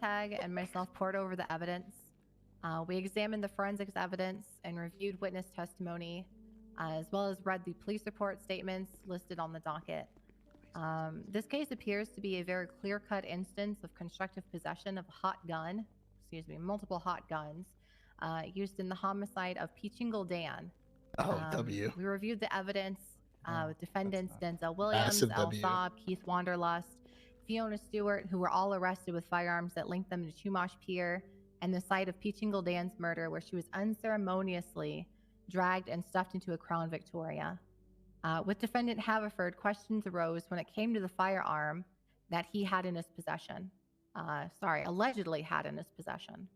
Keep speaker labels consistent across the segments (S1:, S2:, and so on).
S1: Montag and myself pored over the evidence. We examined the forensics evidence and reviewed witness testimony, as well as read the police report statements listed on the docket. This case appears to be a very clear-cut instance of constructive possession of multiple hot guns, used in the homicide of Peachingle Dan. We reviewed the evidence with defendants Denzel Williams, El Saab, Keith Wanderlust, Fiona Stewart, who were all arrested with firearms that linked them to Chumash Pier and the site of Peachingle Dan's murder, where she was unceremoniously dragged and stuffed into a Crown Victoria. With defendant Haverford, questions arose when it came to the firearm that he had in his possession. Allegedly had in his possession.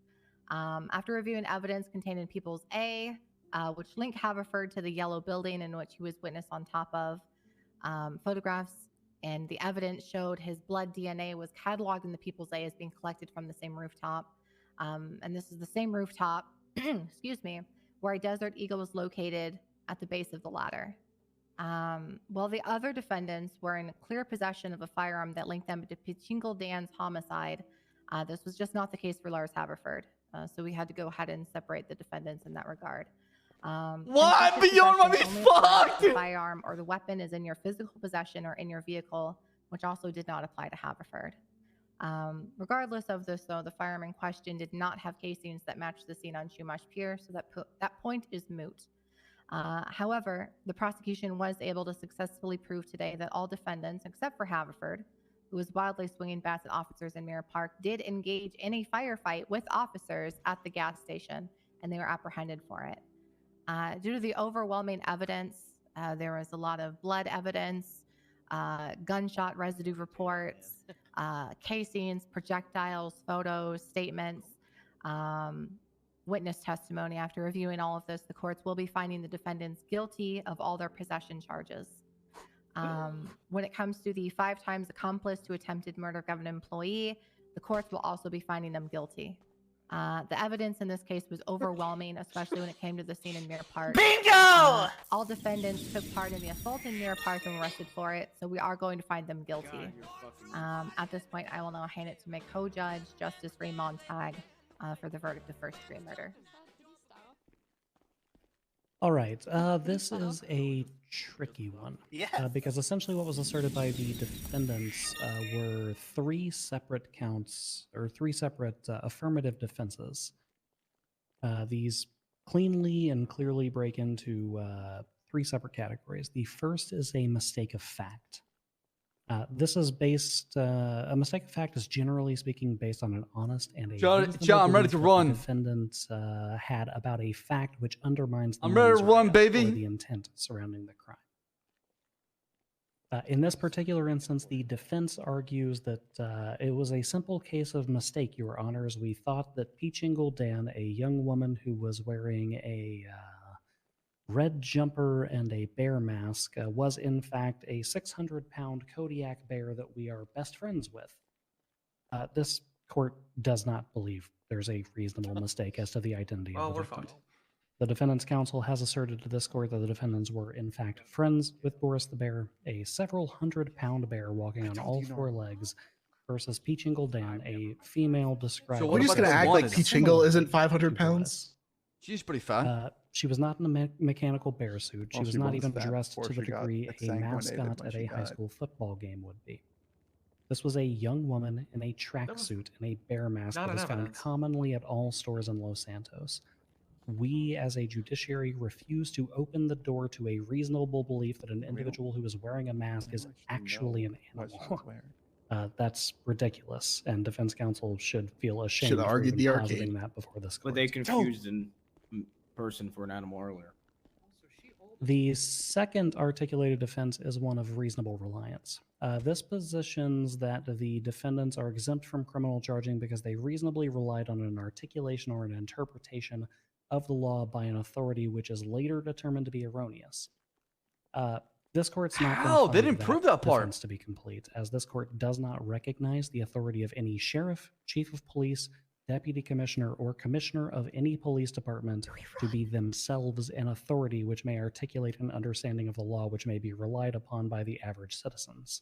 S1: After reviewing evidence contained in People's A, which linked Haverford to the yellow building in which he was witness on top of, photographs and the evidence showed his blood DNA was cataloged in the People's A as being collected from the same rooftop. And this is the same rooftop, excuse me, where a Desert Eagle was located at the base of the ladder. While the other defendants were in clear possession of a firearm that linked them to Peachingle Dan's homicide, this was just not the case for Lars Haverford. So we had to go ahead and separate the defendants in that regard.
S2: What? Beyond what we fucked!
S1: The firearm or the weapon is in your physical possession or in your vehicle, which also did not apply to Haverford. Regardless of this, though, the firearm in question did not have casings that matched the scene on Chumash Pier, so that point is moot. However, the prosecution was able to successfully prove today that all defendants, except for Haverford, who was wildly swinging bats at officers in Mirror Park, did engage in a firefight with officers at the gas station, and they were apprehended for it. Due to the overwhelming evidence, there was a lot of blood evidence, gunshot residue reports, casings, projectiles, photos, statements, witness testimony. After reviewing all of this, the courts will be finding the defendants guilty of all their possession charges. When it comes to the 5 times accomplice to attempted murder of an employee, the courts will also be finding them guilty. The evidence in this case was overwhelming, especially when it came to the scene in Mirror Park.
S2: Bingo!
S1: All defendants took part in the assault in Mirror Park and were arrested for it, so we are going to find them guilty. At this point, I will now hand it to my co-judge, Justice Ray Montag, for the verdict of first-degree murder.
S3: All right, this is a tricky one. Because essentially what was asserted by the defendants were 3 separate counts, or 3 separate affirmative defenses. These cleanly and clearly break into 3 separate categories. The first is a mistake of fact. This is based, a mistake of fact is generally speaking based on an honest and a
S2: John, I'm ready to run.
S3: The defendant had about a fact which undermines the
S2: I'm ready to run, baby.
S3: Or the intent surrounding the crime. In this particular instance, the defense argues that it was a simple case of mistake, Your Honors. We thought that Peachingle Dan, a young woman who was wearing a red jumper and a bear mask, was in fact a 600-pound Kodiak bear that we are best friends with. This court does not believe there's a reasonable mistake as to the identity of the victim. The defendant's counsel has asserted to this court that the defendants were in fact friends with Boris the bear, a several 100-pound bear walking on all 4 legs, versus Peachingle Dan, a female described...
S4: So we're just going to act like Peachingle isn't 500 pounds?
S2: She's pretty fat.
S3: She was not in a mechanical bear suit. She was not even dressed to the degree a mascot at a high school football game would be. This was a young woman in a tracksuit and a bear mask that is found commonly at all stores in Los Santos. We, as a judiciary, refuse to open the door to a reasonable belief that an individual who is wearing a mask is actually an animal. That's ridiculous, and defense counsel should feel ashamed for even positing that before this court.
S5: But they confused in person for an animal earlier.
S3: The second articulated defense is one of reasonable reliance. This positions that the defendants are exempt from criminal charging because they reasonably relied on an articulation or an interpretation of the law by an authority which is later determined to be erroneous. This court's not going to find
S2: they didn't prove that part
S3: to be complete, as this court does not recognize the authority of any sheriff, chief of police, deputy commissioner, or commissioner of any police department to be themselves an authority which may articulate an understanding of the law which may be relied upon by the average citizens.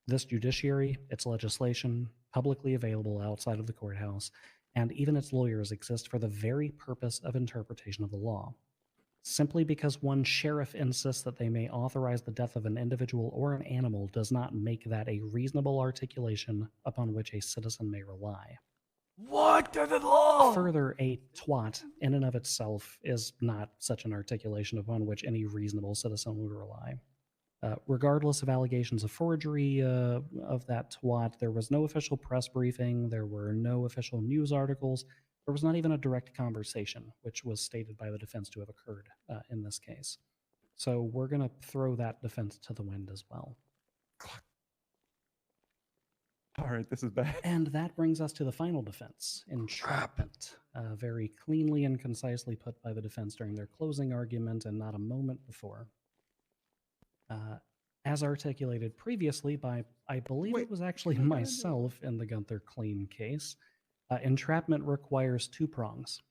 S3: This judiciary, its legislation, publicly available outside of the courthouse, and even its lawyers exist for the very purpose of interpretation of the law. Simply because one sheriff insists that they may authorize the death of an individual or an animal does not make that a reasonable articulation upon which a citizen may rely.
S2: What? They're the law!
S3: Further, a twat in and of itself is not such an articulation upon which any reasonable citizen would rely. Regardless of allegations of forgery of that twat, there was no official press briefing, there were no official news articles, there was not even a direct conversation, which was stated by the defense to have occurred in this case. So we're going to throw that defense to the wind as well.
S6: All right, this is bad.
S3: And that brings us to the final defense, entrapment. Very cleanly and concisely put by the defense during their closing argument and not a moment before. As articulated previously by, I believe it was actually myself in the Gunther Clean case, entrapment requires two prongs.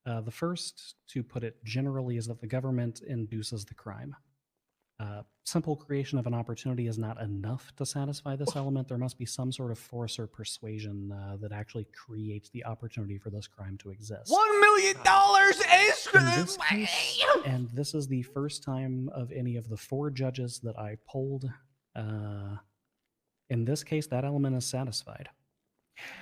S3: The first, to put it generally, is that the government induces the crime. Simple creation of an opportunity is not enough to satisfy this element. There must be some sort of force or persuasion that actually creates the opportunity for this crime to exist.
S2: $1 million is
S3: In this case, and this is the first time of any of the 4 judges that I polled. In this case, that element is satisfied.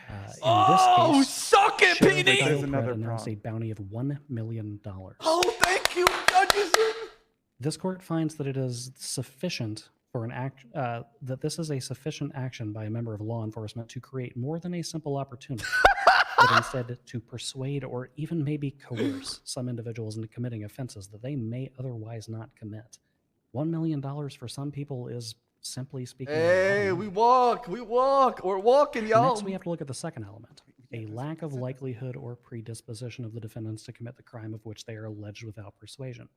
S3: In this case,
S2: suck it,
S3: Sheriff
S2: PD!
S3: Kyle
S6: another
S3: Pratt announced a
S6: prong.
S3: bounty of $1 million.
S2: Oh, thank you, judges!
S3: This court finds that it is sufficient for an act that this is a sufficient action by a member of law enforcement to create more than a simple opportunity, but instead to persuade or even maybe coerce some individuals into committing offenses that they may otherwise not commit. $1 million for some people is, simply speaking,
S2: Hey, we walk. We're walking, y'all.
S3: Next, we have to look at the second element, a lack of likelihood or predisposition of the defendants to commit the crime of which they are alleged without persuasion.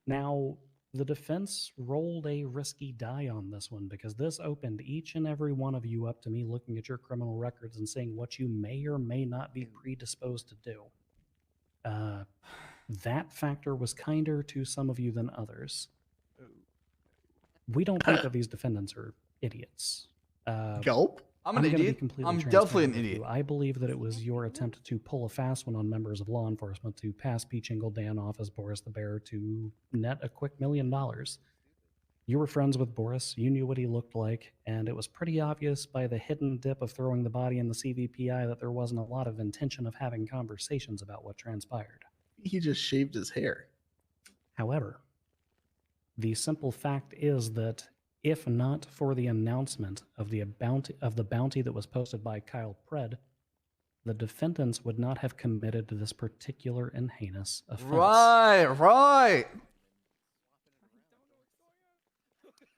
S3: Now, the defense rolled a risky die on this one because this opened each and every one of you up to me looking at your criminal records and seeing what you may or may not be predisposed to do. That factor was kinder to some of you than others. We don't think that these defendants are idiots.
S4: Gulp.
S2: I'm an
S3: gonna be
S2: idiot.
S3: completely
S2: I'm
S3: transparent
S2: definitely an
S3: with you.
S2: idiot.
S3: I believe that it was your attempt to pull a fast one on members of law enforcement to pass Peach Ingle Dan off as Boris the Bear to net a quick $1 million. You were friends with Boris, you knew what he looked like, and it was pretty obvious by the hidden dip of throwing the body in the CVPI that there wasn't a lot of intention of having conversations about what transpired.
S4: He just shaved his hair.
S3: However, the simple fact is that if not for the announcement of the bounty that was posted by Kyle Pred, the defendants would not have committed this particular and heinous offense.
S2: Right.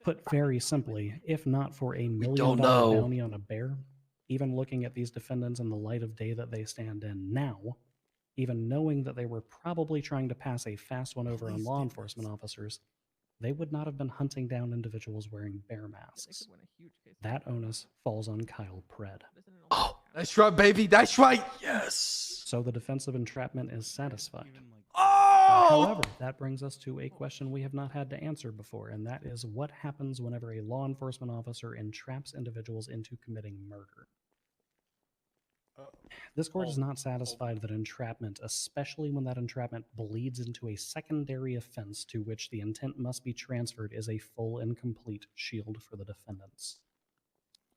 S3: Put very simply, if not for a $1 million
S2: don't know.
S3: bounty on a bear, even looking at these defendants in the light of day that they stand in now, even knowing that they were probably trying to pass a fast one over on law enforcement officers, they would not have been hunting down individuals wearing bear masks. That onus falls on Kyle Pred.
S2: Oh, that's right, baby. That's right. Yes.
S3: So the defense of entrapment is satisfied.
S2: Oh!
S3: However, that brings us to a question we have not had to answer before, and that is what happens whenever a law enforcement officer entraps individuals into committing murder. This court is not satisfied that entrapment, especially when that entrapment bleeds into a secondary offense to which the intent must be transferred, is a full and complete shield for the defendants.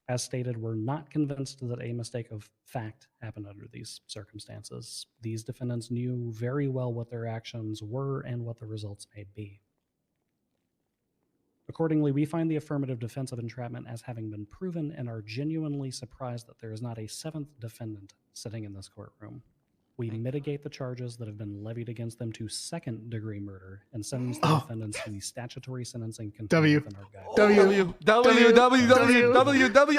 S3: As stated, we're not convinced that a mistake of fact happened under these circumstances. These defendants knew very well what their actions were and what the results may be. Accordingly, we find the affirmative defense of entrapment as having been proven and are genuinely surprised that there is not a 7th defendant sitting in this courtroom. We mitigate the charges that have been levied against them to 2nd-degree murder and sentence the defendants to the statutory sentencing contained within our guidelines.
S2: W.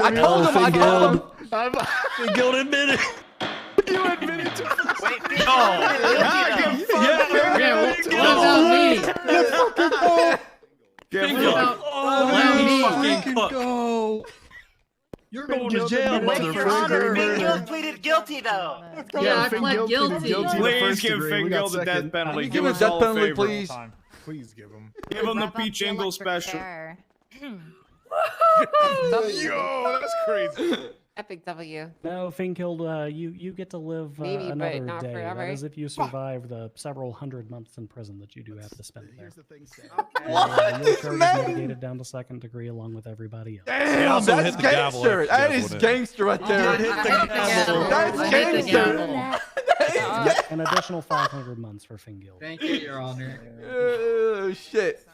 S2: I told him.
S6: Guilt admitted.
S4: You admitted to
S7: Wait,
S4: go. You're going to jail,
S7: Your Honor,
S4: motherfucker.
S7: Fingeld pleaded guilty, though.
S8: Yeah, I pled guilty.
S6: Please give Fingeld the death penalty.
S2: Give him a death penalty, please.
S4: Please give him.
S6: Give him the
S1: Wrap up
S6: Peach Ingle
S1: electric
S6: special.
S1: chair.
S6: Yo, that's crazy.
S8: Epic W.
S3: No, Finkild, you get to live
S8: Maybe, but
S3: another
S8: not
S3: day.
S8: forever.
S3: That is if you survive the several hundred months in prison that you do have to spend there.
S4: Here's the thing, Sam.
S2: What
S3: Your
S2: is
S3: charge is
S2: man?
S3: mitigated down to second degree along with everybody else.
S2: Damn,
S6: also
S2: that's
S6: hit the gavel
S2: gangster.
S6: after
S2: That
S6: you
S2: is
S6: guys
S2: gangster right there.
S4: hit the gavel.
S2: That's
S1: I hit the
S2: gangster.
S1: gavel.
S3: An additional 500 months for Fingild.
S9: Thank you, Your Honor.
S2: Oh shit.